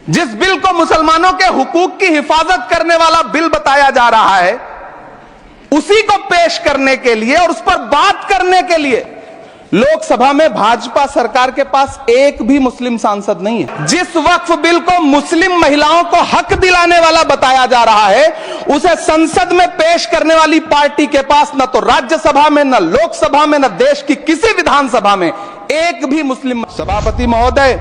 जिस बिल को मुसलमानों के हुकूक की हिफाजत करने वाला बिल बताया जा रहा है, उसी को पेश करने के लिए और उस पर बात करने के लिए लोकसभा में भाजपा सरकार के पास एक भी मुस्लिम सांसद नहीं है। जिस वक्फ बिल को मुस्लिम महिलाओं को हक दिलाने वाला बताया जा रहा है, उसे संसद में पेश करने वाली पार्टी के पास न तो राज्यसभा में, न लोकसभा में, न देश की किसी विधानसभा में एक भी मुस्लिम। सभापति महोदय,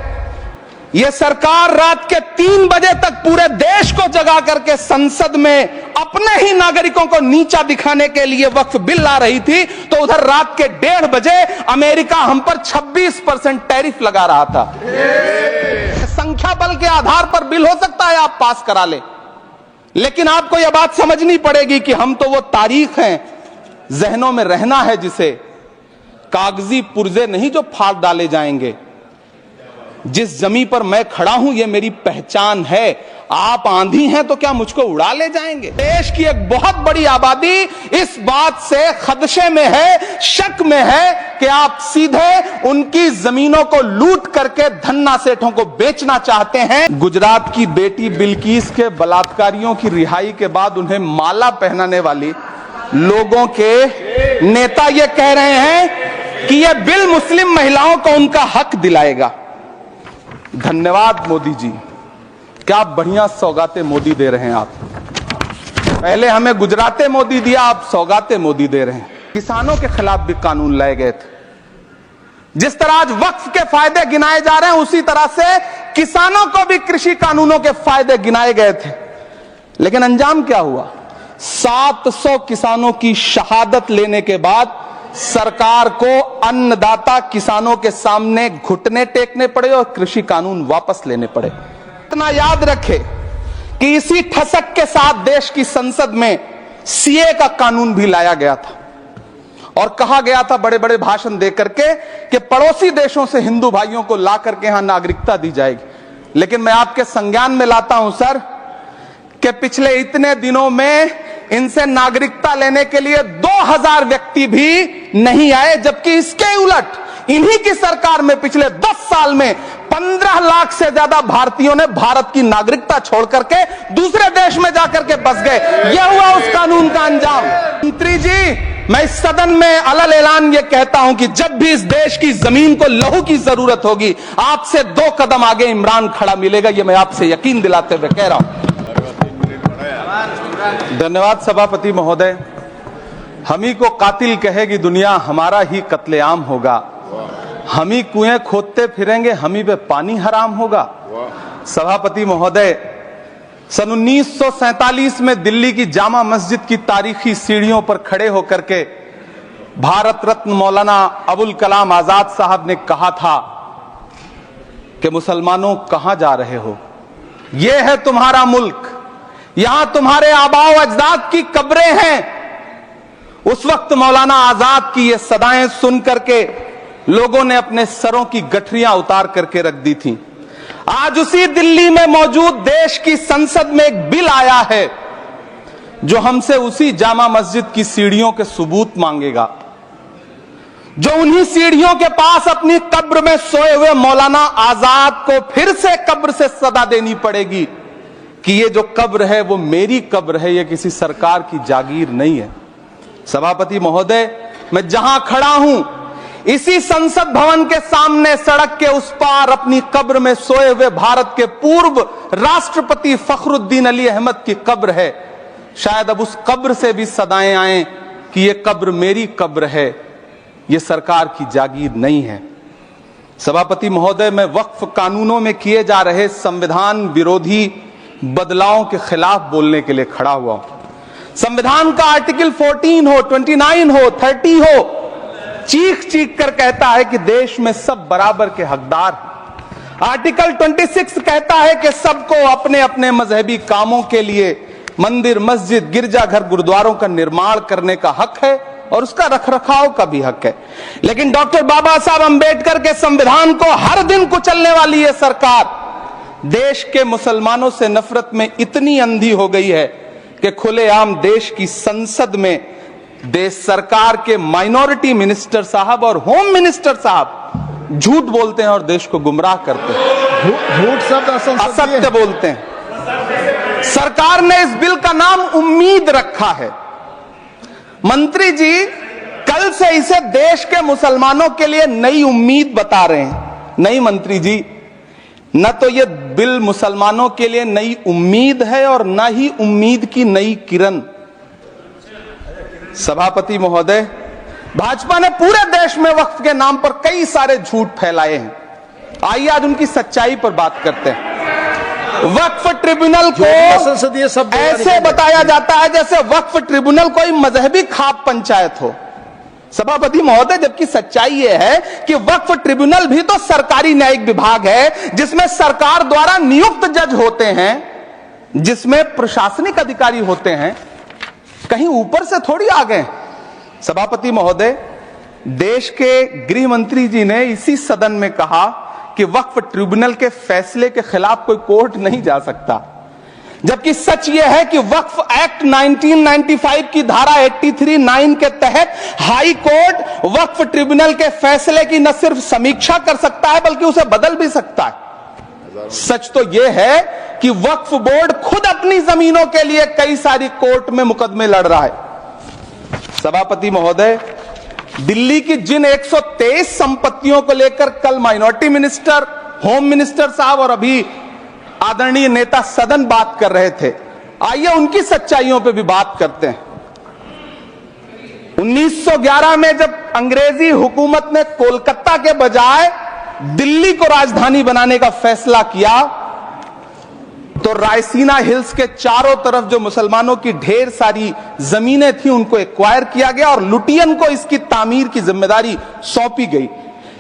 यह सरकार रात के 3 बजे तक पूरे देश को जगा करके संसद में अपने ही नागरिकों को नीचा दिखाने के लिए वक्फ बिल ला रही थी, तो उधर रात के 1:30 बजे अमेरिका हम पर 26% टैरिफ लगा रहा था। संख्या बल के आधार पर बिल हो सकता है आप पास करा ले, लेकिन आपको यह बात समझनी पड़ेगी कि हम तो वो तारीख हैं, जहनों में रहना है जिसे, कागजी पुर्जे नहीं जो फाड़ डाले जाएंगे। जिस जमीन पर मैं खड़ा हूं यह मेरी पहचान है। आप आंधी हैं तो क्या मुझको उड़ा ले जाएंगे? देश की एक बहुत बड़ी आबादी इस बात से खदशे में है, शक में है कि आप सीधे उनकी जमीनों को लूट करके धन्ना सेठों को बेचना चाहते हैं। गुजरात की बेटी बिल्किस के बलात्कारियों की रिहाई के बाद उन्हें माला पहनाने वाली लोगों के नेता यह कह रहे हैं कि यह बिल मुस्लिम महिलाओं को उनका हक दिलाएगा। धन्यवाद मोदी जी, क्या बढ़िया सौगातें मोदी दे रहे हैं आप। पहले हमें गुजराते मोदी दिया, आप सौगातें मोदी दे रहे हैं। किसानों के खिलाफ भी कानून लाए गए थे। जिस तरह आज वक्फ के फायदे गिनाए जा रहे हैं, उसी तरह से किसानों को भी कृषि कानूनों के फायदे गिनाए गए थे। लेकिन अंजाम क्या हुआ? 700 किसानों की शहादत लेने के बाद सरकार को अन्नदाता किसानों के सामने घुटने टेकने पड़े और कृषि कानून वापस लेने पड़े। इतना याद रखे कि इसी ठसक के साथ देश की संसद में सीए का कानून भी लाया गया था और कहा गया था बड़े बड़े भाषण देकर के कि पड़ोसी देशों से हिंदू भाइयों को ला करके यहां नागरिकता दी जाएगी। लेकिन मैं आपके संज्ञान में लाता हूं सर कि पिछले इतने दिनों में इनसे नागरिकता लेने के लिए 2000 व्यक्ति भी नहीं आए, जबकि इसके उलट इन्हीं की सरकार में पिछले 10 साल में 15 लाख से ज्यादा भारतीयों ने भारत की नागरिकता छोड़ करके दूसरे देश में जाकर के बस गए। यह हुआ उस कानून का अंजाम। मंत्री जी, मैं इस सदन में अलल ऐलान ये कहता हूं कि जब भी इस देश की जमीन को लहू की जरूरत होगी, आपसे 2 कदम आगे इमरान खड़ा मिलेगा। यह मैं आपसे यकीन दिलाते हुए कह रहा हूं। धन्यवाद सभापति महोदय। हम ही को कातिल कहेगी दुनिया, हमारा ही कत्लेआम होगा। हम ही कुएं खोदते फिरेंगे, हम ही पे पानी हराम होगा। सभापति महोदय, सन 1947 में दिल्ली की जामा मस्जिद की तारीखी सीढ़ियों पर खड़े होकर के भारत रत्न मौलाना अबुल कलाम आजाद साहब ने कहा था कि मुसलमानों कहां जा रहे हो, यह है तुम्हारा मुल्क, यहां तुम्हारे आबाओ अजदाद की कब्रें हैं। उस वक्त मौलाना आजाद की ये सदाएं सुन करके लोगों ने अपने सरों की गठरियां उतार करके रख दी थी। आज उसी दिल्ली में मौजूद देश की संसद में एक बिल आया है जो हमसे उसी जामा मस्जिद की सीढ़ियों के सबूत मांगेगा, जो उन्हीं सीढ़ियों के पास अपनी कब्र में सोए हुए मौलाना आजाद को फिर से कब्र से सदा देनी पड़ेगी कि ये जो कब्र है वो मेरी कब्र है, ये किसी सरकार की जागीर नहीं है। सभापति महोदय, मैं जहां खड़ा हूं इसी संसद भवन के सामने सड़क के उस पार अपनी कब्र में सोए हुए भारत के पूर्व राष्ट्रपति फखरुद्दीन अली अहमद की कब्र है। शायद अब उस कब्र से भी सदाएं आए कि ये कब्र मेरी कब्र है, ये सरकार की जागीर नहीं है। सभापति महोदय, मैं वक्फ कानूनों में किए जा रहे संविधान विरोधी बदलावों के खिलाफ बोलने के लिए खड़ा हुआ हूं। संविधान का आर्टिकल 14 हो, 29 हो, 30 हो, चीख चीख कर कहता है कि देश में सब बराबर के हकदार हैं। आर्टिकल 26 कहता है कि सबको अपने अपने मजहबी कामों के लिए मंदिर, मस्जिद, गिरजाघर, गुरुद्वारों का निर्माण करने का हक है और उसका रखरखाव का भी हक है। लेकिन डॉक्टर बाबा साहब अंबेडकर के संविधान को हर दिन कुचलने वाली यह सरकार देश के मुसलमानों से नफरत में इतनी अंधी हो गई है कि खुलेआम देश की संसद में देश सरकार के माइनॉरिटी मिनिस्टर साहब और होम मिनिस्टर साहब झूठ बोलते हैं और देश को गुमराह करते हैं। झूठ शब्द असत्य बोलते हैं। सरकार ने इस बिल का नाम उम्मीद रखा है। मंत्री जी कल से इसे देश के मुसलमानों के लिए नई उम्मीद बता रहे हैं। नहीं मंत्री जी, न तो यह बिल मुसलमानों के लिए नई उम्मीद है और न ही उम्मीद की नई किरण। सभापति महोदय, भाजपा ने पूरे देश में वक्फ के नाम पर कई सारे झूठ फैलाए हैं। आइए आज उनकी सच्चाई पर बात करते हैं। वक्फ ट्रिब्यूनल को संसदीय शब्द ऐसे बताया जाता है जैसे वक्फ ट्रिब्यूनल कोई मजहबी खाप पंचायत हो। सभापति महोदय, जबकि सच्चाई यह है कि वक्फ ट्रिब्यूनल भी तो सरकारी न्यायिक विभाग है, जिसमें सरकार द्वारा नियुक्त जज होते हैं, जिसमें प्रशासनिक अधिकारी होते हैं, कहीं ऊपर से थोड़ी आ गए। सभापति महोदय, देश के गृह मंत्री जी ने इसी सदन में कहा कि वक्फ ट्रिब्यूनल के फैसले के खिलाफ कोई कोर्ट नहीं जा सकता, जबकि सच यह है कि वक्फ एक्ट 1995 की धारा 83(9) के तहत हाई कोर्ट वक्फ ट्रिब्यूनल के फैसले की न सिर्फ समीक्षा कर सकता है बल्कि उसे बदल भी सकता है। सच तो यह है कि वक्फ बोर्ड खुद अपनी जमीनों के लिए कई सारी कोर्ट में मुकदमे लड़ रहा है। सभापति महोदय, दिल्ली की जिन 123 संपत्तियों को लेकर कल माइनॉरिटी मिनिस्टर, होम मिनिस्टर साहब और अभी आदरणीय नेता सदन बात कर रहे थे, आइए उनकी सच्चाइयों पे भी बात करते हैं। 1911 में जब अंग्रेजी हुकूमत ने कोलकाता के बजाय दिल्ली को राजधानी बनाने का फैसला किया, तो रायसीना हिल्स के चारों तरफ जो मुसलमानों की ढेर सारी जमीनें थी उनको एक्वायर किया गया और लुटियन को इसकी तामीर की जिम्मेदारी सौंपी गई।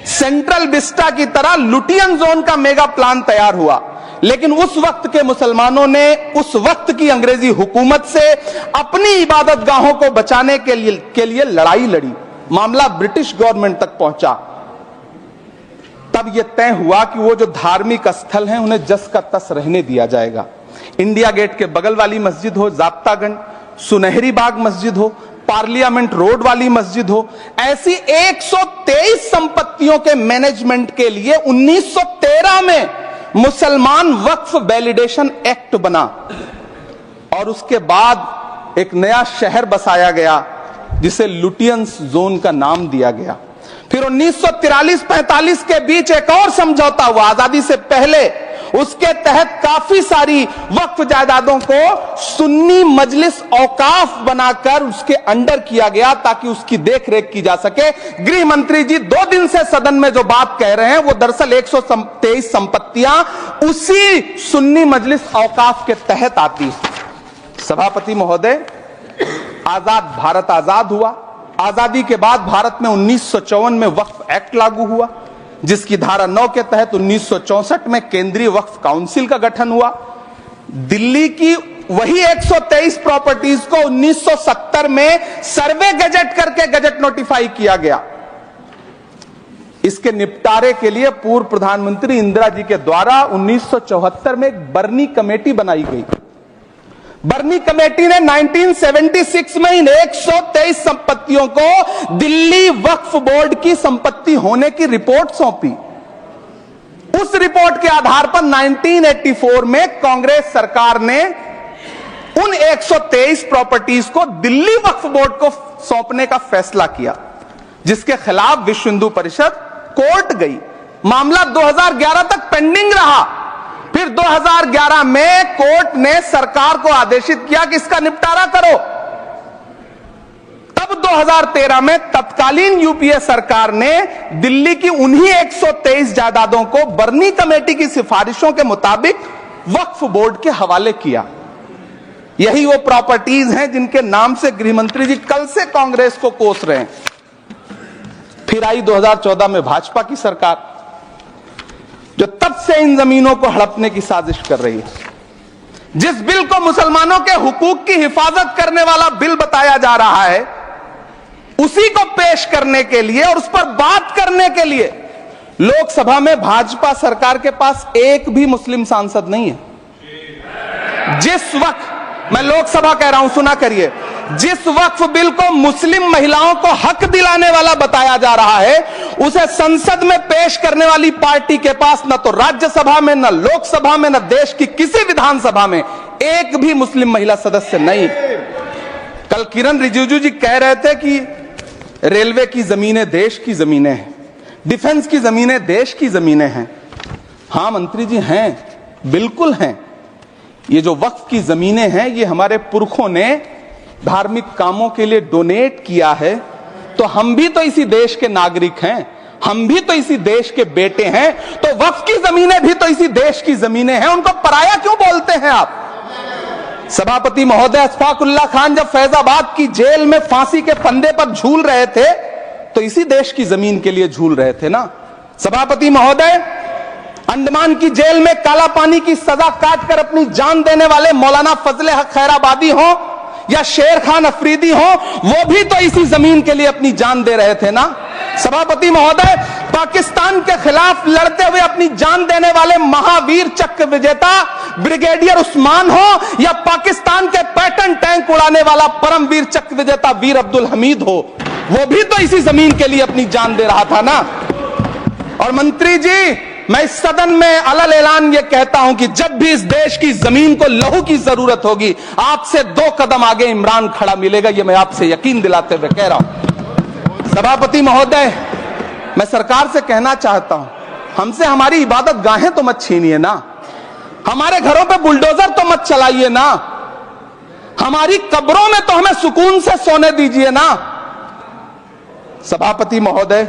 सेंट्रल विस्टा की तरह लुटियन जोन का मेगा प्लान तैयार हुआ, लेकिन उस वक्त के मुसलमानों ने उस वक्त की अंग्रेजी हुकूमत से अपनी इबादत गाहों को बचाने के लिए लड़ाई लड़ी। मामला ब्रिटिश गवर्नमेंट तक पहुंचा। तब यह तय हुआ कि वो जो धार्मिक स्थल हैं उन्हें जस का तस रहने दिया जाएगा। इंडिया गेट के बगल वाली मस्जिद हो, जाप्तागंज, सुनहरी बाग मस्जिद हो, पार्लियामेंट रोड वाली मस्जिद हो, ऐसी 123 संपत्तियों के मैनेजमेंट के लिए 1913 में मुसलमान वक्फ वैलिडेशन एक्ट बना और उसके बाद एक नया शहर बसाया गया जिसे लुटियंस जोन का नाम दिया गया। फिर 1943-45 के बीच एक और समझौता हुआ आजादी से पहले, उसके तहत काफी सारी वक्फ जायदादों को सुन्नी मजलिस औकाफ बनाकर उसके अंडर किया गया ताकि उसकी देखरेख की जा सके। गृह मंत्री जी 2 दिन से सदन में जो बात कह रहे हैं वो दरअसल 123 संपत्तियां उसी सुन्नी मजलिस औकाफ के तहत आती है। सभापति महोदय, आजाद भारत आजाद हुआ। आजादी के बाद भारत में 1954 में वक्फ एक्ट लागू हुआ, जिसकी धारा 9 के तहत 1964 में केंद्रीय वक्फ काउंसिल का गठन हुआ। दिल्ली की वही 123 प्रॉपर्टीज को 1970 में सर्वे गजट करके गजट नोटिफाई किया गया। इसके निपटारे के लिए पूर्व प्रधानमंत्री इंदिरा जी के द्वारा 1974 में एक बर्नी कमेटी बनाई गई। बर्नी कमेटी ने 1976 में इन 123 संपत्तियों को दिल्ली वक्फ बोर्ड की संपत्ति होने की रिपोर्ट सौंपी। उस रिपोर्ट के आधार पर 1984 में कांग्रेस सरकार ने उन 123 प्रॉपर्टीज को दिल्ली वक्फ बोर्ड को सौंपने का फैसला किया, जिसके खिलाफ विश्व हिंदू परिषद कोर्ट गई। मामला 2011 तक पेंडिंग रहा। फिर 2011 में कोर्ट ने सरकार को आदेशित किया कि इसका निपटारा करो। तब 2013 में तत्कालीन यूपीए सरकार ने दिल्ली की उन्हीं 123 जायदादों को बर्नी कमेटी की सिफारिशों के मुताबिक वक्फ बोर्ड के हवाले किया। यही वो प्रॉपर्टीज हैं जिनके नाम से गृह मंत्री जी कल से कांग्रेस को कोस रहे हैं। फिर आई 2014 में भाजपा की सरकार, जो तब से इन जमीनों को हड़पने की साजिश कर रही है। जिस बिल को मुसलमानों के हुकूक की हिफाजत करने वाला बिल बताया जा रहा है, उसी को पेश करने के लिए और उस पर बात करने के लिए लोकसभा में भाजपा सरकार के पास एक भी मुस्लिम सांसद नहीं है। जिस वक्त, मैं लोकसभा कह रहा हूं, सुना करिए, जिस वक्फ बिल को मुस्लिम महिलाओं को हक दिलाने वाला बताया जा रहा है, उसे संसद में पेश करने वाली पार्टी के पास न तो राज्यसभा में, न लोकसभा में, न देश की किसी विधानसभा में एक भी मुस्लिम महिला सदस्य नहीं। कल किरण रिजिजू जी कह रहे थे कि रेलवे की जमीनें देश की जमीनें हैं, डिफेंस की जमीनें देश की जमीनें हैं। हां मंत्री जी हैं, बिल्कुल हैं। ये जो वक्फ की जमीनें हैं ये हमारे पुरखों ने धार्मिक कामों के लिए डोनेट किया है, तो हम भी तो इसी देश के नागरिक हैं, हम भी तो इसी देश के बेटे हैं, तो वक्फ की जमीनें भी तो इसी देश की जमीनें हैं, उनको पराया क्यों बोलते हैं आप? सभापति महोदय अशफाकुल्लाह खान जब फैजाबाद की जेल में फांसी के फंदे पर झूल रहे थे तो इसी देश की जमीन के लिए झूल रहे थे ना। सभापति महोदय, अंडमान की जेल में काला पानी की सजा काटकर अपनी जान देने वाले मौलाना फजले हक खैराबादी हो या शेर खान अफरीदी हो, वो भी तो इसी जमीन के लिए अपनी जान दे रहे थे ना। सभापति महोदय, पाकिस्तान के खिलाफ लड़ते हुए अपनी जान देने वाले महावीर चक्र विजेता ब्रिगेडियर उस्मान हो या पाकिस्तान के पैटर्न टैंक उड़ाने वाला परमवीर चक्र विजेता वीर अब्दुल हमीद हो, वो भी तो इसी जमीन के लिए अपनी जान दे रहा था ना। और मंत्री जी, मैं इस सदन में अलल ऐलान ये कहता हूं कि जब भी इस देश की जमीन को लहू की जरूरत होगी, आपसे 2 कदम आगे इमरान खड़ा मिलेगा, ये मैं आपसे यकीन दिलाते हुए कह रहा हूं। सभापति महोदय, मैं सरकार से कहना चाहता हूं, हमसे हमारी इबादत गाहें तो मत छीनिए ना, हमारे घरों पे बुलडोजर तो मत चलाइए ना, हमारी कब्रों में तो हमें सुकून से सोने दीजिए ना। सभापति महोदय,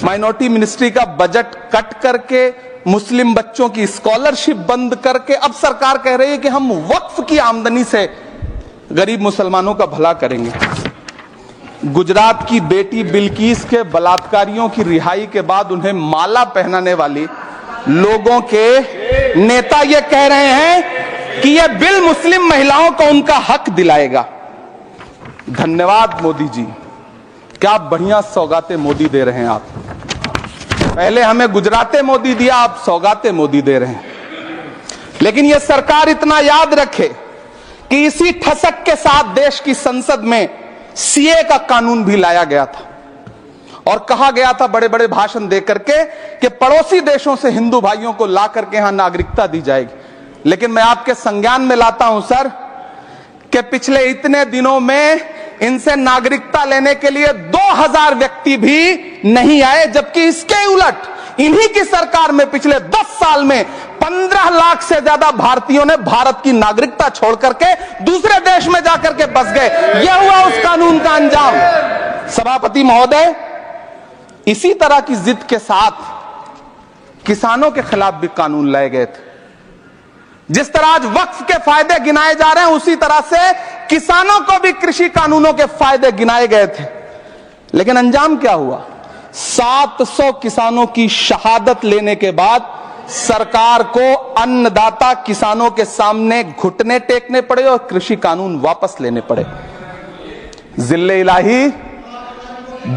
माइनॉरिटी मिनिस्ट्री का बजट कट करके, मुस्लिम बच्चों की स्कॉलरशिप बंद करके अब सरकार कह रही है कि हम वक्फ की आमदनी से गरीब मुसलमानों का भला करेंगे। गुजरात की बेटी बिल्किस के बलात्कारियों की रिहाई के बाद उन्हें माला पहनाने वाली लोगों के नेता ये कह रहे हैं कि यह बिल मुस्लिम महिलाओं को उनका हक दिलाएगा। धन्यवाद मोदी जी, क्या बढ़िया सौगातें मोदी दे रहे हैं आप। पहले हमें गुजराते मोदी दिया, आप सौगातें मोदी दे रहे हैं। लेकिन यह सरकार इतना याद रखे कि इसी ठसक के साथ देश की संसद में सीए का कानून भी लाया गया था और कहा गया था बड़े बड़े भाषण देकर के कि पड़ोसी देशों से हिंदू भाइयों को ला करके यहां नागरिकता दी जाएगी। लेकिन मैं आपके संज्ञान में लाता हूं सर कि पिछले इतने दिनों में इनसे नागरिकता लेने के लिए 2000 व्यक्ति भी नहीं आए, जबकि इसके उलट इन्हीं की सरकार में पिछले 10 साल में 15 लाख से ज्यादा भारतीयों ने भारत की नागरिकता छोड़ करके दूसरे देश में जाकर के बस गए। यह हुआ उस कानून का अंजाम। सभापति महोदय, इसी तरह की जिद के साथ किसानों के खिलाफ भी कानून लाए गए थे। जिस तरह आज वक्फ के फायदे गिनाए जा रहे हैं, उसी तरह से किसानों को भी कृषि कानूनों के फायदे गिनाए गए थे। लेकिन अंजाम क्या हुआ? 700 किसानों की शहादत लेने के बाद सरकार को अन्नदाता किसानों के सामने घुटने टेकने पड़े और कृषि कानून वापस लेने पड़े। जिल्ले इलाही,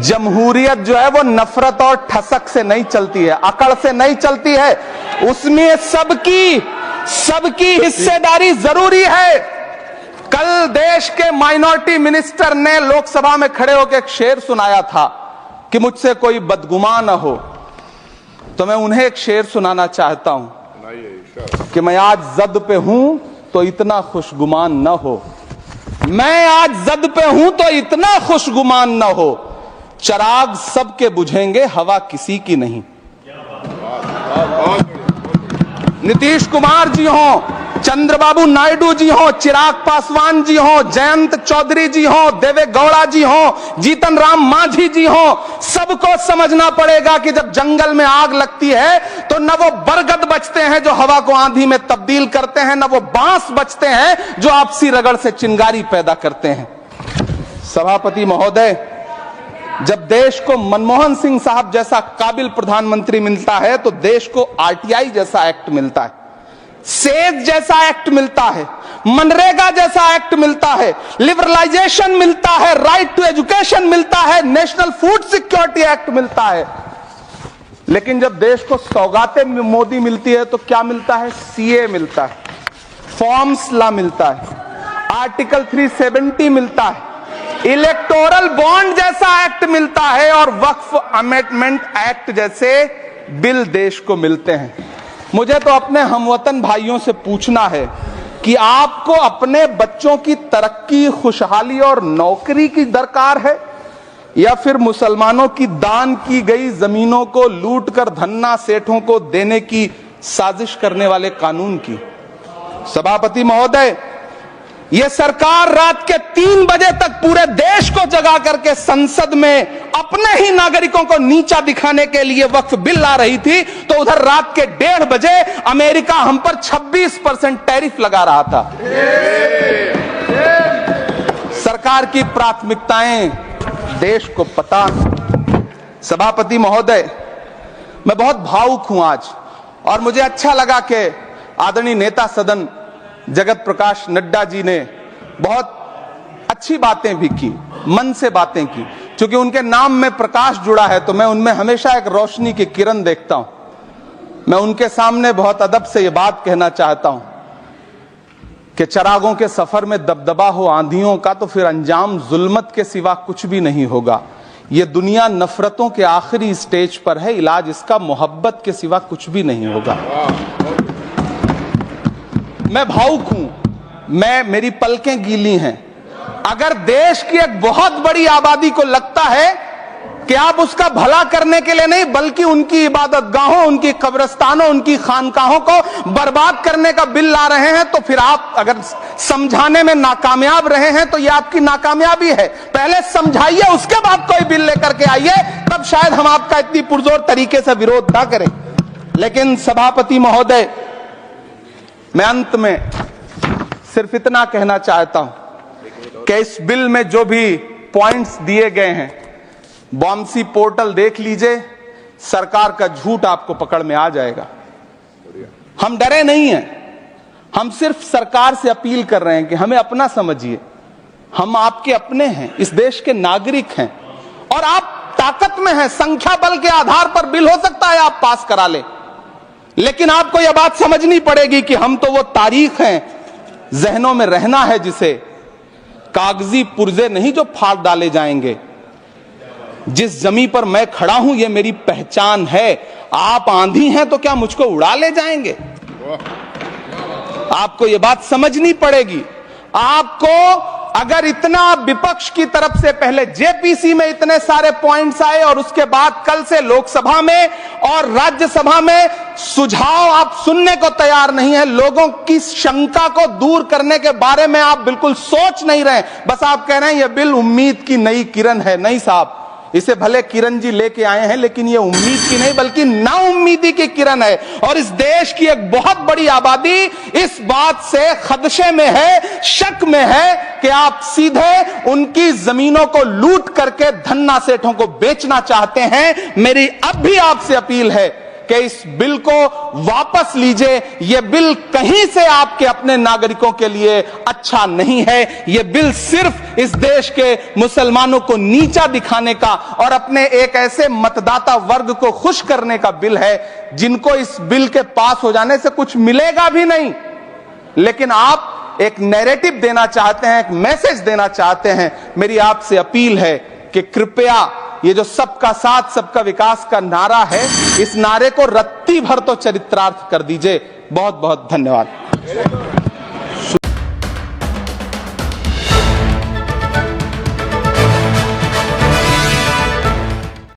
जमहूरियत जो है वो नफरत और ठसक से नहीं चलती है, अकड़ से नहीं चलती है, उसमें सबकी हिस्सेदारी जरूरी है। कल देश के माइनॉरिटी मिनिस्टर ने लोकसभा में खड़े होकर एक शेर सुनाया था कि मुझसे कोई बदगुमा न हो, तो मैं उन्हें एक शेर सुनाना चाहता हूं कि मैं आज जद पे हूं तो इतना खुशगुमान न हो, मैं आज जद पे हूं तो इतना खुशगुमान न हो, चराग सबके बुझेंगे हवा किसी की नहीं। नीतीश कुमार जी हो, चंद्रबाबू नायडू जी हो, चिराग पासवान जी हो, जयंत चौधरी जी हो, देवे गौड़ा जी हो, जीतन राम मांझी जी हो, सबको समझना पड़ेगा कि जब जंगल में आग लगती है तो न वो बरगद बचते हैं जो हवा को आंधी में तब्दील करते हैं, न वो बांस बचते हैं जो आपसी रगड़ से चिंगारी पैदा करते हैं। सभापति महोदय, जब देश को मनमोहन सिंह साहब जैसा काबिल प्रधानमंत्री मिलता है तो देश को आरटीआई जैसा एक्ट मिलता है, सेज जैसा एक्ट मिलता है, मनरेगा जैसा एक्ट मिलता है, लिबरलाइजेशन मिलता है, राइट टू एजुकेशन मिलता है, नेशनल फूड सिक्योरिटी एक्ट मिलता है। लेकिन जब देश को सौगातें मोदी मिलती है तो क्या मिलता है? सीए मिलता है, फॉर्म्स लॉ मिलता है, आर्टिकल 370 मिलता है, इलेक्टोरल बॉन्ड जैसा एक्ट मिलता है और वक्फ अमेंडमेंट एक्ट जैसे बिल देश को मिलते हैं। मुझे तो अपने हमवतन भाइयों से पूछना है कि आपको अपने बच्चों की तरक्की, खुशहाली और नौकरी की दरकार है या फिर मुसलमानों की दान की गई जमीनों को लूटकर धन्ना सेठों को देने की साजिश करने वाले कानून की? सभापति महोदय, यह सरकार रात के 3 बजे तक पूरे देश को जगा करके संसद में अपने ही नागरिकों को नीचा दिखाने के लिए वक्फ बिल ला रही थी, तो उधर रात के 1:30 बजे अमेरिका हम पर 26% टैरिफ लगा रहा था। सरकार की प्राथमिकताएं देश को पता। सभापति महोदय, मैं बहुत भावुक हूं आज, और मुझे अच्छा लगा कि आदरणीय नेता सदन जगत प्रकाश नड्डा जी ने बहुत अच्छी बातें भी की, मन से बातें की। क्योंकि उनके नाम में प्रकाश जुड़ा है तो मैं उनमें हमेशा एक रोशनी की किरण देखता हूं। मैं उनके सामने बहुत अदब से यह बात कहना चाहता हूं कि चिरागों के सफर में दबदबा हो आंधियों का तो फिर अंजाम जुल्मत के सिवा कुछ भी नहीं होगा। यह दुनिया नफरतों के आखिरी स्टेज पर है, इलाज इसका मोहब्बत के सिवा कुछ भी नहीं होगा। मैं भावुक हूं, मेरी पलकें गीली हैं। अगर देश की एक बहुत बड़ी आबादी को लगता है कि आप उसका भला करने के लिए नहीं बल्कि उनकी इबादतगाहों, उनकी कब्रिस्तानों, उनकी खानकाहों को बर्बाद करने का बिल ला रहे हैं, तो फिर आप अगर समझाने में नाकामयाब रहे हैं तो यह आपकी नाकामयाबी है। पहले समझाइए, उसके बाद कोई बिल लेकर के आइए, तब शायद हम आपका इतनी पुरजोर तरीके से विरोध ना करें। लेकिन सभापति महोदय, मैं अंत में सिर्फ इतना कहना चाहता हूं कि इस बिल में जो भी पॉइंट्स दिए गए हैं, बॉम्सी पोर्टल देख लीजिए, सरकार का झूठ आपको पकड़ में आ जाएगा। हम डरे नहीं हैं, हम सिर्फ सरकार से अपील कर रहे हैं कि हमें अपना समझिए। हम आपके अपने हैं, इस देश के नागरिक हैं, और आप ताकत में हैं। संख्या बल के आधार पर बिल हो सकता है आप पास करा ले, लेकिन आपको यह बात समझनी पड़ेगी कि हम तो वो तारीख हैं, जहनों में रहना है जिसे, कागजी पुर्जे नहीं जो फाड़ डाले जाएंगे। जिस जमीन पर मैं खड़ा हूं यह मेरी पहचान है। आप आंधी हैं तो क्या मुझको उड़ा ले जाएंगे? आपको यह बात समझनी पड़ेगी। आपको अगर इतना विपक्ष की तरफ से पहले जेपीसी में इतने सारे पॉइंट्स आए और उसके बाद कल से लोकसभा में और राज्यसभा में सुझाव आप सुनने को तैयार नहीं है, लोगों की शंका को दूर करने के बारे में आप बिल्कुल सोच नहीं रहे, बस आप कह रहे हैं यह बिल उम्मीद की नई किरण है। नहीं साहब, इसे भले किरण जी लेके आए हैं, लेकिन ये उम्मीद की नहीं बल्कि नाउम्मीदी की किरण है। और इस देश की एक बहुत बड़ी आबादी इस बात से खदशे में है, शक में है कि आप सीधे उनकी जमीनों को लूट करके धन्ना सेठों को बेचना चाहते हैं। मेरी अब भी आपसे अपील है कि इस बिल को वापस लीजिए। यह बिल कहीं से आपके अपने नागरिकों के लिए अच्छा नहीं है। यह बिल सिर्फ इस देश के मुसलमानों को नीचा दिखाने का और अपने एक ऐसे मतदाता वर्ग को खुश करने का बिल है जिनको इस बिल के पास हो जाने से कुछ मिलेगा भी नहीं, लेकिन आप एक नैरेटिव देना चाहते हैं, एक मैसेज देना चाहते हैं। मेरी आपसे अपील है कि कृपया ये जो सबका साथ सबका विकास का नारा है, इस नारे को रत्ती भर तो चरित्रार्थ कर दीजिए। बहुत बहुत धन्यवाद।